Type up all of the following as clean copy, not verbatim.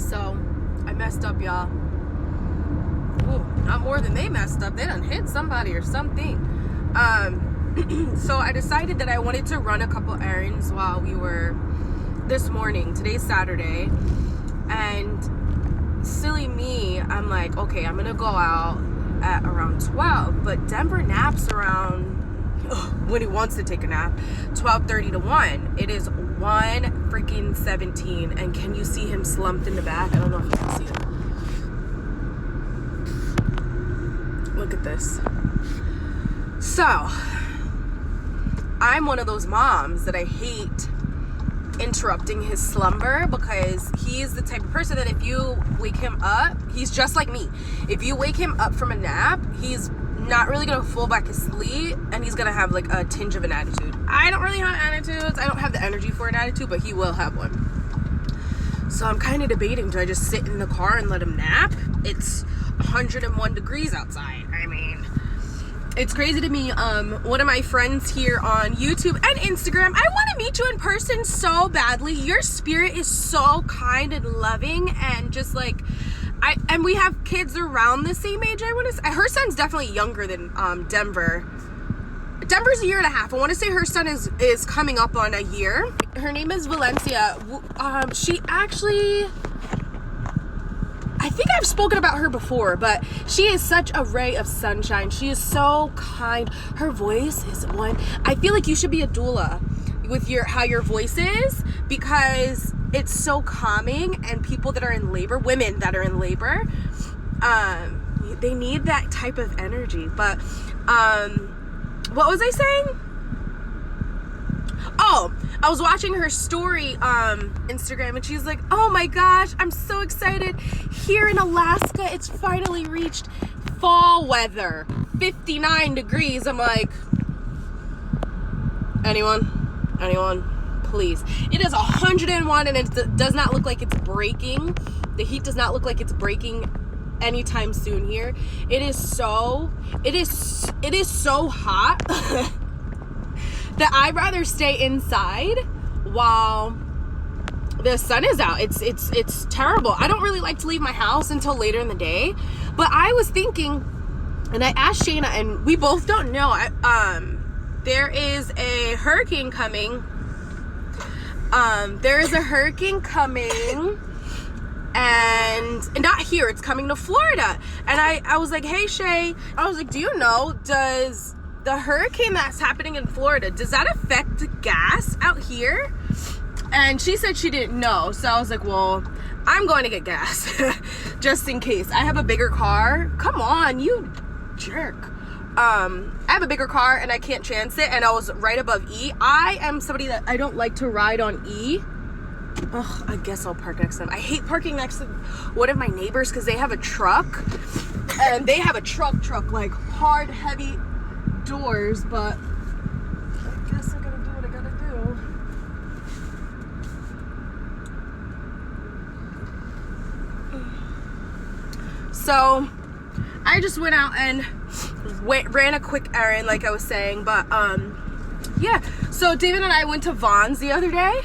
So I messed up, y'all. Ooh, not more than they messed up. They done hit somebody or something. So I decided that I wanted to run a couple errands while we were this morning. Today's Saturday, and silly me, I'm like, okay, I'm gonna go out at around 12, but Denver naps around when he wants to take a nap 12:30 to 1. It is 1 freaking 17, and can you see him slumped in the back? I don't know if you can see it. Look at this. So I'm one of those moms that I hate interrupting his slumber, because he is the type of person that if you wake him up, he's just like me. If you wake him up from a nap, he's not really gonna fall back asleep, and he's gonna have like a tinge of an attitude. I don't really have attitudes. I don't have the energy for an attitude, but he will have one. So I'm kind of debating, do I just sit in the car and let him nap? It's 101 degrees outside. I mean, it's crazy to me. One of my friends here on YouTube and Instagram, I want to meet you in person so badly. Your spirit is so kind and loving, and just like, and we have kids around the same age, I want to say. Her son's definitely younger than Denver. Denver's a year and a half. I want to say her son is coming up on a year. Her name is Valencia. She actually, I think I've spoken about her before, but she is such a ray of sunshine. She is so kind. Her voice is one. I feel like you should be a doula with how your voice is, because it's so calming, and people that are in labor, women that are in labor, they need that type of energy. But what was I saying? Oh, I was watching her story Instagram, and she's like, oh my gosh, I'm so excited. Here in Alaska, it's finally reached fall weather, 59 degrees. I'm like, anyone, please. It is 101, and it does not look like it's breaking. The heat does not look like it's breaking anytime soon here. It is so hot that I'd rather stay inside while the sun is out. It's terrible. I don't really like to leave my house until later in the day. But I was thinking, and I asked Shayna, and we both don't know. There is a hurricane coming. And not here, it's coming to Florida. And I was like, hey Shay, I was like, do you know, does the hurricane that's happening in Florida, does that affect gas out here? And she said she didn't know. So I was like, well, I'm going to get gas just in case. I have a bigger car. Come on, you jerk. I have a bigger car and I can't chance it, and I was right above E. I am somebody that I don't like to ride on E. Oh, I guess I'll park next to them. I hate parking next to one of my neighbors, because they have a truck, and they have a truck like hard, heavy doors, but I guess I gotta do what I gotta do. So I just went out and ran a quick errand, like I was saying. But yeah, so David and I went to Vons the other day.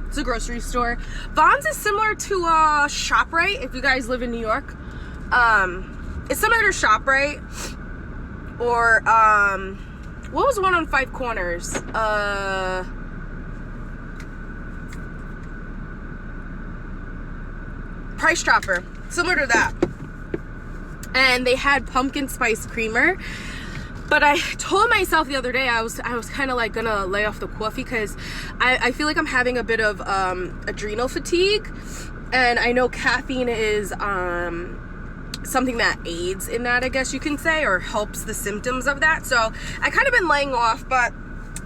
It's a grocery store. Vons is similar to ShopRite, if you guys live in New York. It's similar to ShopRite, or what was the one on Five Corners? Price Chopper, similar to that. And they had pumpkin spice creamer. But I told myself the other day, I was kind of like gonna lay off the coffee, because I feel like I'm having a bit of adrenal fatigue, and I know caffeine is something that aids in that, I guess you can say, or helps the symptoms of that. So I kind of been laying off, but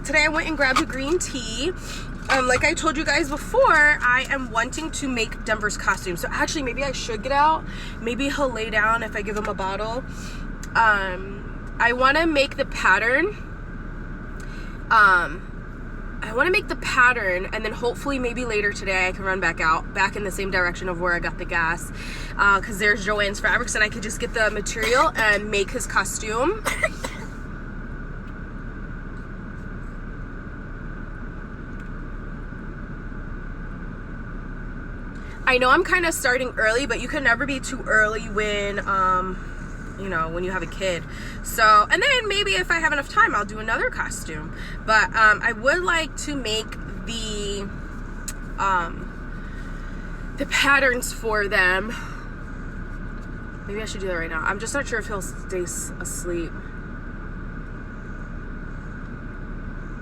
today I went and grabbed a green tea. Like I told you guys before, I am wanting to make Denver's costume. So actually, maybe I should get out. Maybe he'll lay down if I give him a bottle. I want to make the pattern. I want to make the pattern, and then hopefully maybe later today I can run back in the same direction of where I got the gas, because there's Joann's Fabrics, and I could just get the material and make his costume. I know I'm kind of starting early, but you can never be too early when, you know, when you have a kid. So, and then maybe if I have enough time, I'll do another costume. But I would like to make the patterns for them. Maybe I should do that right now. I'm just not sure if he'll stay asleep.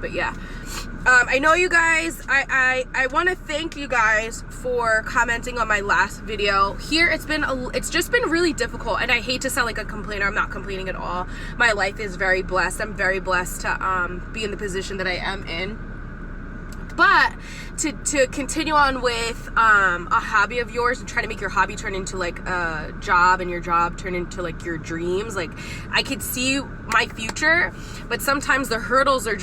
But yeah, I know you guys, I want to thank you guys for commenting on my last video. Here it's just been really difficult, and I hate to sound like a complainer. I'm not complaining at all. My life is very blessed. I'm very blessed to be in the position that I am in. But to continue on with a hobby of yours and try to make your hobby turn into like a job, and your job turn into like your dreams, like I could see my future, but sometimes the hurdles are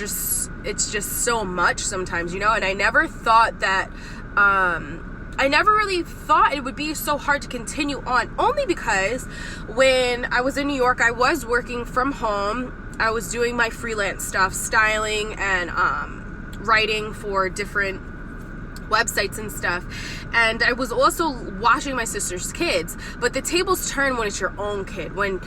it's just so much sometimes, you know. And I never thought that I never really thought it would be so hard to continue on, only because when I was in New York, I was working from home. I was doing my freelance stuff, styling and writing for different websites and stuff, and I was also watching my sister's kids. But the tables turn when it's your own kid. When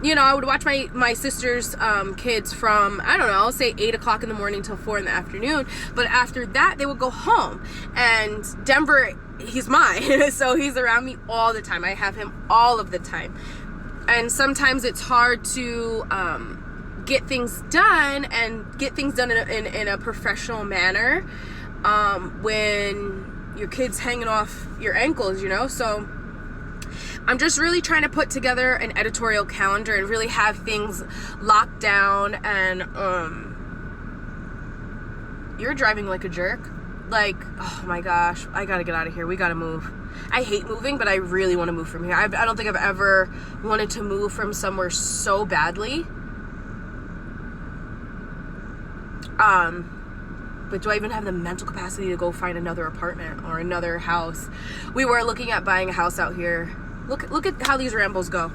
you know, I would watch my sister's kids from, I don't know, say 8 o'clock in the morning till 4 in the afternoon, but after that they would go home. And Denver, he's mine, so he's around me all the time. I have him all of the time, and sometimes it's hard to get things done in a professional manner when your kid's hanging off your ankles, you know. So I'm just really trying to put together an editorial calendar and really have things locked down. And you're driving like a jerk. Like, oh my gosh, I gotta get out of here. We gotta move. I hate moving, but I really want to move from here. I don't think I've ever wanted to move from somewhere so badly. But do I even have the mental capacity to go find another apartment or another house? We were looking at buying a house out here. Look at how these Rambos go.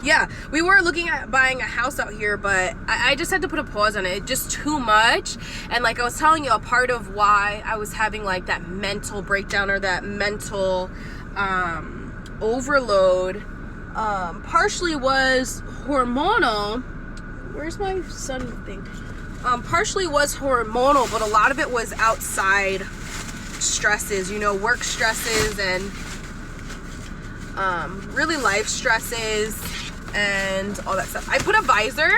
Yeah, we were looking at buying a house out here, but I just had to put a pause on it. It's just too much. And like I was telling you, a part of why I was having like that mental breakdown or that mental overload partially was hormonal. Where's my sun thing? Partially was hormonal, but a lot of it was outside stresses, you know, work stresses and really life stresses and all that stuff. I put a visor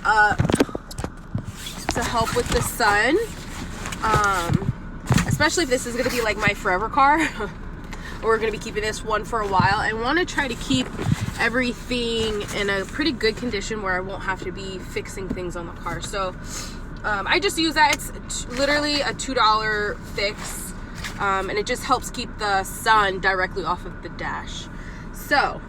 up to help with the sun, especially if this is going to be like my forever car. We're going to be keeping this one for a while. I want to try to keep everything in a pretty good condition where I won't have to be fixing things on the car. So I just use that. It's literally a $2 fix, and it just helps keep the sun directly off of the dash. So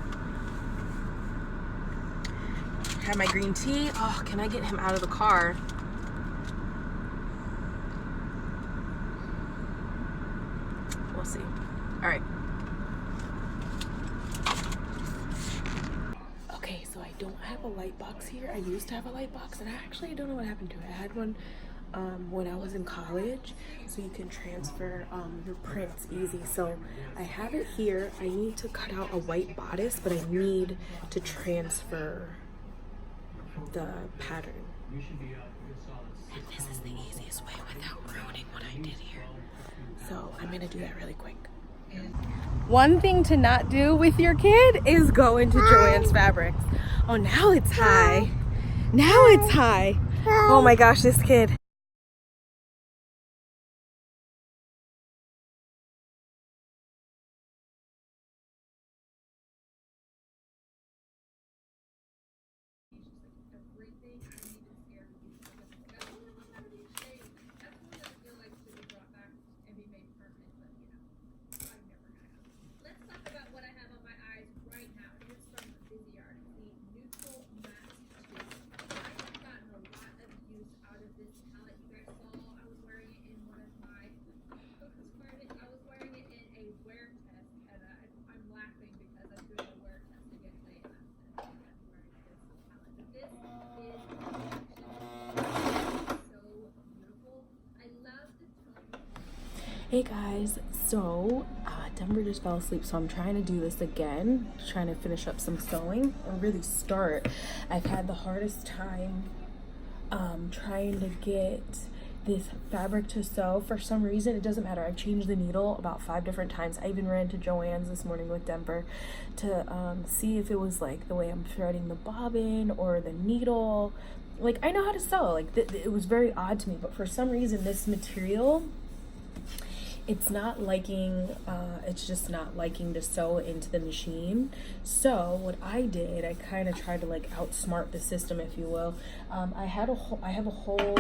have my green tea. Oh, can I get him out of the car? We'll see. All right. Okay, so I don't have a light box here. I used to have a light box, and I don't know what happened to it. I had one when I was in college, so you can transfer your prints easy. So I have it here. I need to cut out a white bodice, but I need to transfer the pattern. And this is the easiest way without ruining what I did here. So I'm gonna do that really quick. One thing to not do with your kid is go into Joann's Fabrics. Oh, now it's high. Now it's high. Oh my gosh, this kid. Hey guys, so Denver just fell asleep, so I'm trying to do this again, trying to finish up some sewing and really start. I've had the hardest time trying to get this fabric to sew. For some reason, it doesn't matter. I've changed the needle about 5 different times. I even ran to Joann's this morning with Denver to see if it was like the way I'm threading the bobbin or the needle. Like, I know how to sew. Like, it was very odd to me, but for some reason, this material, it's not liking, it's just not liking to sew into the machine. So what I did, I kind of tried to like outsmart the system, if you will. I have a whole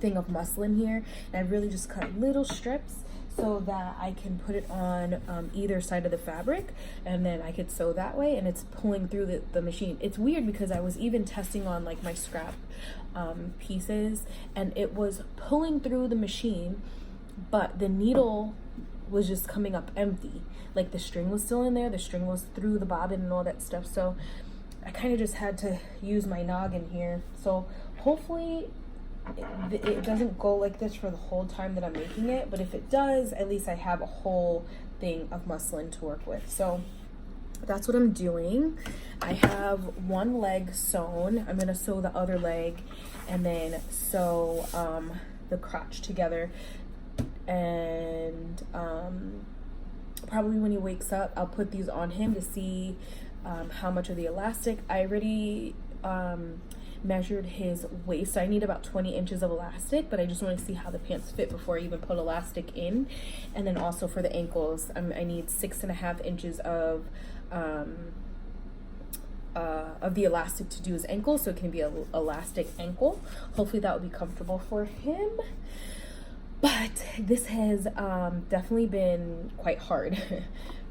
thing of muslin here, and I really just cut little strips so that I can put it on either side of the fabric, and then I could sew that way, and it's pulling through the machine. It's weird because I was even testing on like my scrap pieces, and it was pulling through the machine, but the needle was just coming up empty. Like the string was still in there, the string was through the bobbin and all that stuff. So I kind of just had to use my noggin here. So hopefully it doesn't go like this for the whole time that I'm making it, but if it does, at least I have a whole thing of muslin to work with. So that's what I'm doing. I have one leg sewn. I'm gonna sew the other leg and then sew the crotch together. And probably when he wakes up, I'll put these on him to see how much of the elastic. I already measured his waist, so I need about 20 inches of elastic, but I just want to see how the pants fit before I even put elastic in. And then also for the ankles, I need 6.5 inches of the elastic to do his ankle, so it can be an elastic ankle. Hopefully that will be comfortable for him. But this has definitely been quite hard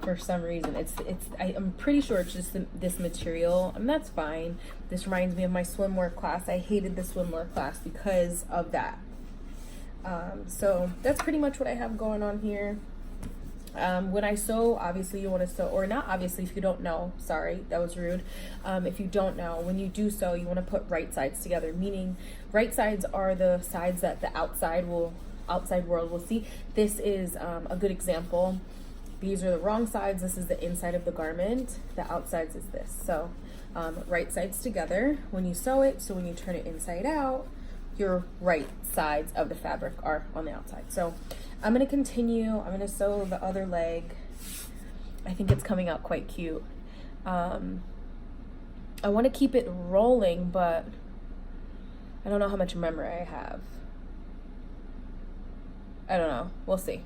for some reason. I'm pretty sure it's just this material, and that's fine. This reminds me of my swimwear class. I hated the swimwear class because of that. So that's pretty much what I have going on here. When I sew, obviously you want to sew, or not obviously, if you don't know, sorry, that was rude. If you don't know, when you do sew, you want to put right sides together, meaning right sides are the sides that the outside world will see. This is a good example. These are the wrong sides. This is the inside of the garment. The outsides is this. So right sides together when you sew it. So when you turn it inside out, your right sides of the fabric are on the outside. So I'm going to continue. I'm going to sew the other leg. I think it's coming out quite cute. I want to keep it rolling, but I don't know how much memory I have. I don't know. We'll see.